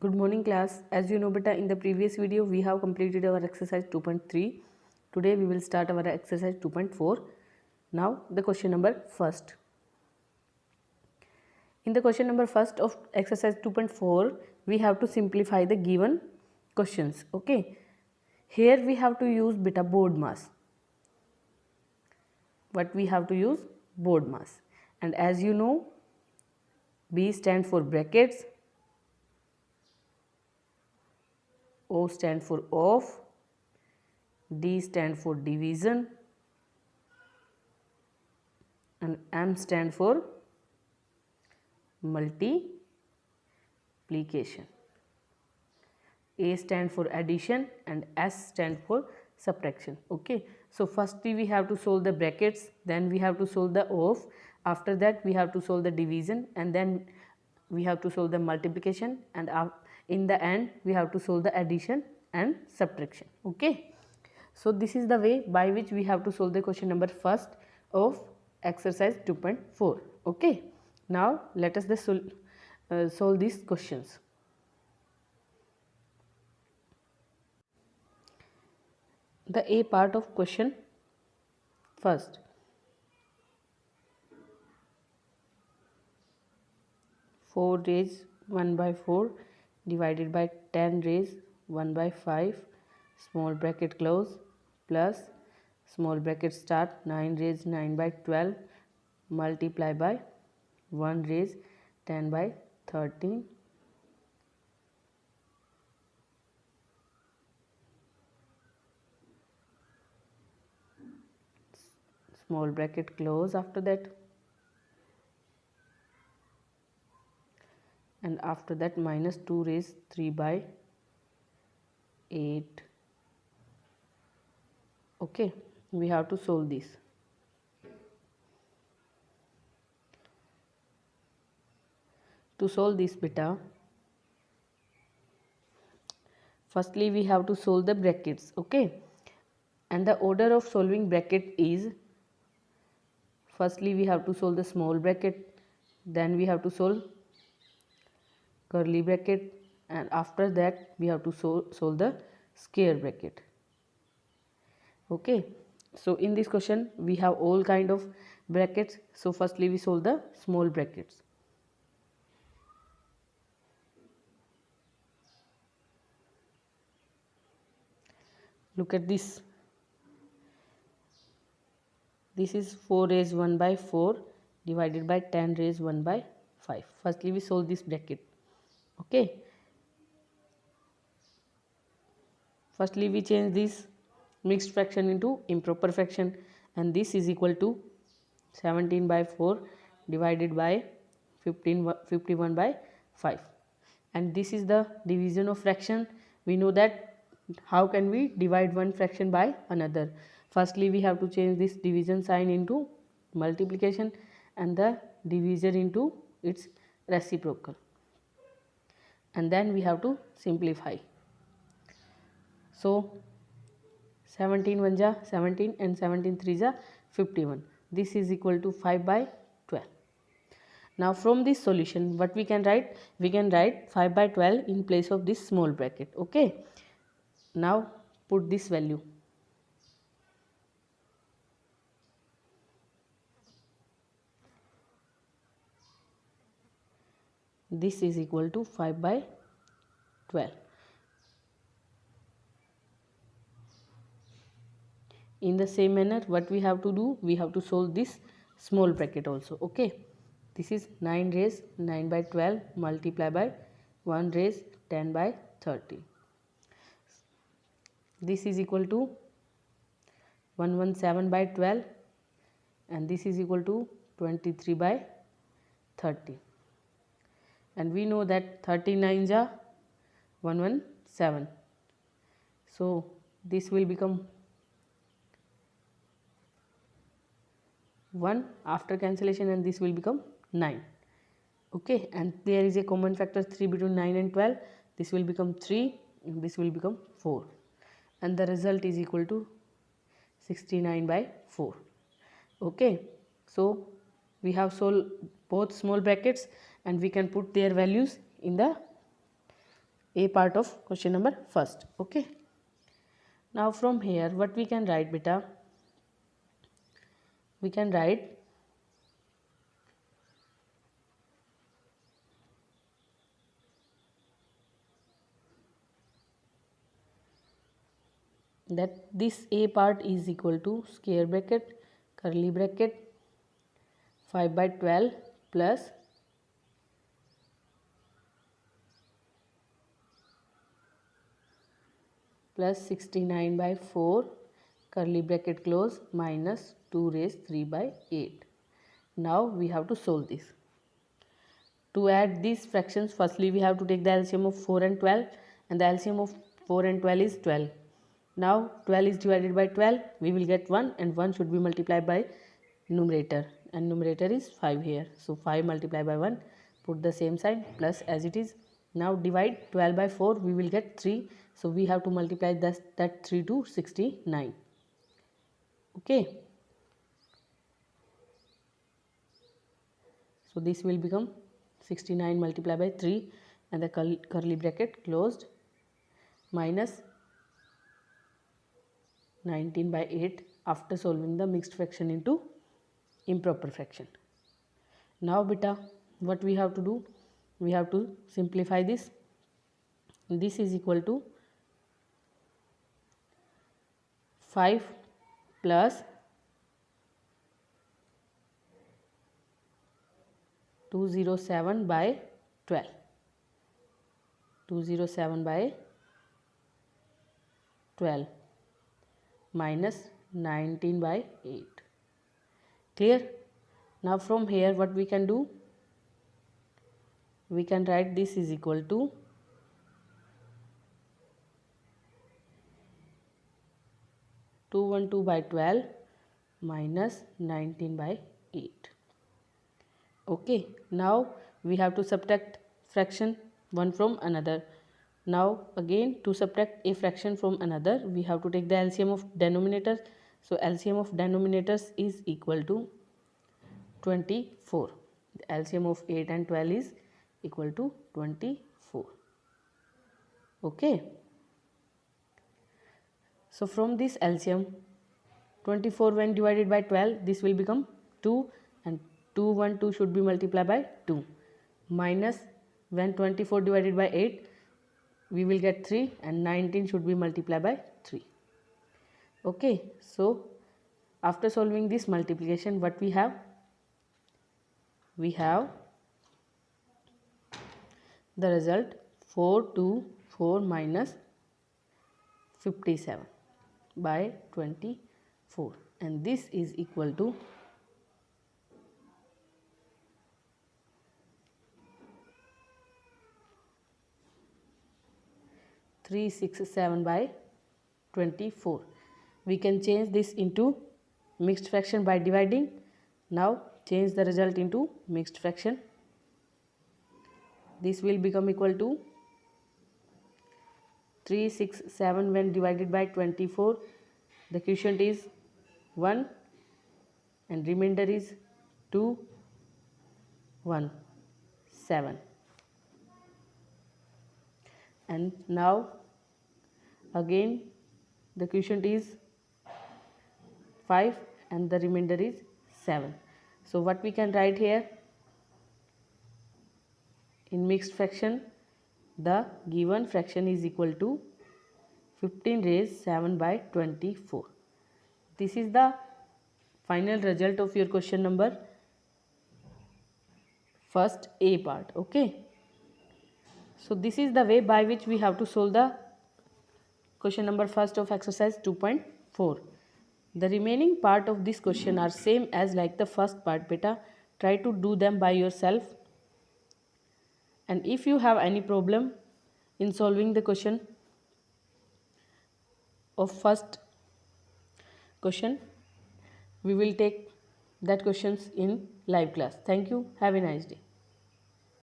Good morning class. As you know beta, in the previous video we have completed our exercise 2.3. Today we will start our exercise 2.4. Now the question number first. In the question number first of exercise 2.4 we have to simplify the given questions. Okay. Here we have to use beta board mass. What we have to use? Board mass. And as you know, B stand for brackets, O stand for off, D stand for division, and M stand for multiplication. A stand for addition and S stand for subtraction. Okay, so firstly we have to solve the brackets, then we have to solve the off, after that we have to solve the division, and then we have to solve the multiplication, and in the end we have to solve the addition and subtraction. Okay, so this is the way by which we have to solve the question number first of exercise 2.4. Okay, now let us solve these questions. The A part of question first. Four raised 1 by 4 divided by 10 raised 1 by 5 small bracket close plus small bracket start 9 raised 9 by 12 multiply by 1 raised 10 by 13 small bracket close after that, and after that minus 2 raised 3 by 8. Okay, we have to solve this. To solve this beta, firstly we have to solve the brackets. Okay, and the order of solving bracket is, firstly we have to solve the small bracket, then we have to solve curly bracket, and after that we have to solve the square bracket. Okay, so in this question we have all kind of brackets, so firstly we solve the small brackets. Look at this. This is 4 raised 1 by 4 divided by 10 raised 1 by 5. Firstly we solve this bracket. Okay, firstly we change this mixed fraction into improper fraction, and this is equal to 17 by 4 divided by 51 by 5, and this is the division of fraction. We know that how can we divide one fraction by another. Firstly we have to change this division sign into multiplication and the divisor into its reciprocal, and then we have to simplify. So 17 1 ja 17 and 17 3 ja 51. This is equal to 5 by 12. Now from this solution what we can write? We can write 5 by 12 in place of this small bracket. Okay, now put this value. This is equal to 5 by 12. In the same manner what we have to do? We have to solve this small bracket also. Okay, this is 9 raised 9 by 12 multiply by 1 raised 10 by 30. This is equal to 117 by 12, and this is equal to 23 by 30, and we know that 39 ja 117, so this will become 1 after cancellation, and this will become 9. Okay, and there is a common factor 3 between 9 and 12. This will become 3 and this will become 4, and the result is equal to 69 by 4. Okay, so we have solved both small brackets and we can put their values in the A part of question number first. Okay. Now from here what we can write beta? We can write that this A part is equal to square bracket curly bracket 5 by 12 plus plus 69 by 4 curly bracket close minus 2 raised 3 by 8. Now we have to solve this. To add these fractions, firstly we have to take the LCM of 4 and 12, and the LCM of 4 and 12 is 12. Now 12 is divided by 12, we will get 1, and 1 should be multiplied by numerator, and numerator is 5 here. So 5 multiplied by 1, put the same sign, plus as it is. Now divide 12 by 4, we will get 3. So we have to multiply that 3 to 69. Okay. So this will become 69 multiplied by 3 and the curly bracket closed minus 19 by 8 after solving the mixed fraction into improper fraction. Now beta, what we have to do? We have to simplify this. This is equal to 5 plus 207 by 12. 207 by 12 minus 19 by 8. Clear? Now from here what we can do? We can write this is equal to 212 by 12 minus 19 by 8. Okay, now we have to subtract fraction one from another. Now again, to subtract a fraction from another, we have to take the LCM of denominators. So LCM of denominators is equal to 24. The LCM of 8 and 12 is equal to 24. Okay. So from this LCM, 24 when divided by 12, this will become 2, and 2 1 2 should be multiplied by 2, minus when 24 divided by 8, we will get 3, and 19 should be multiplied by 3. Okay, so after solving this multiplication, what we have? We have the result 424 minus 57 by 24, and this is equal to 367 by 24. We can change this into mixed fraction by dividing. Now change the result into mixed fraction. This will become equal to 367 when divided by 24. The quotient is 1 and remainder is 2 1 7. And now again the quotient is 5 and the remainder is 7. So what we can write here? In mixed fraction, the given fraction is equal to 15 raised 7 by 24. This is the final result of your question number first A part. Okay. So this is the way by which we have to solve the question number first of exercise 2.4. The remaining part of this question are same as like the first part beta. Try to do them by yourself. And if you have any problem in solving the question of first question, we will take that questions in live class. Thank you. Have a nice day.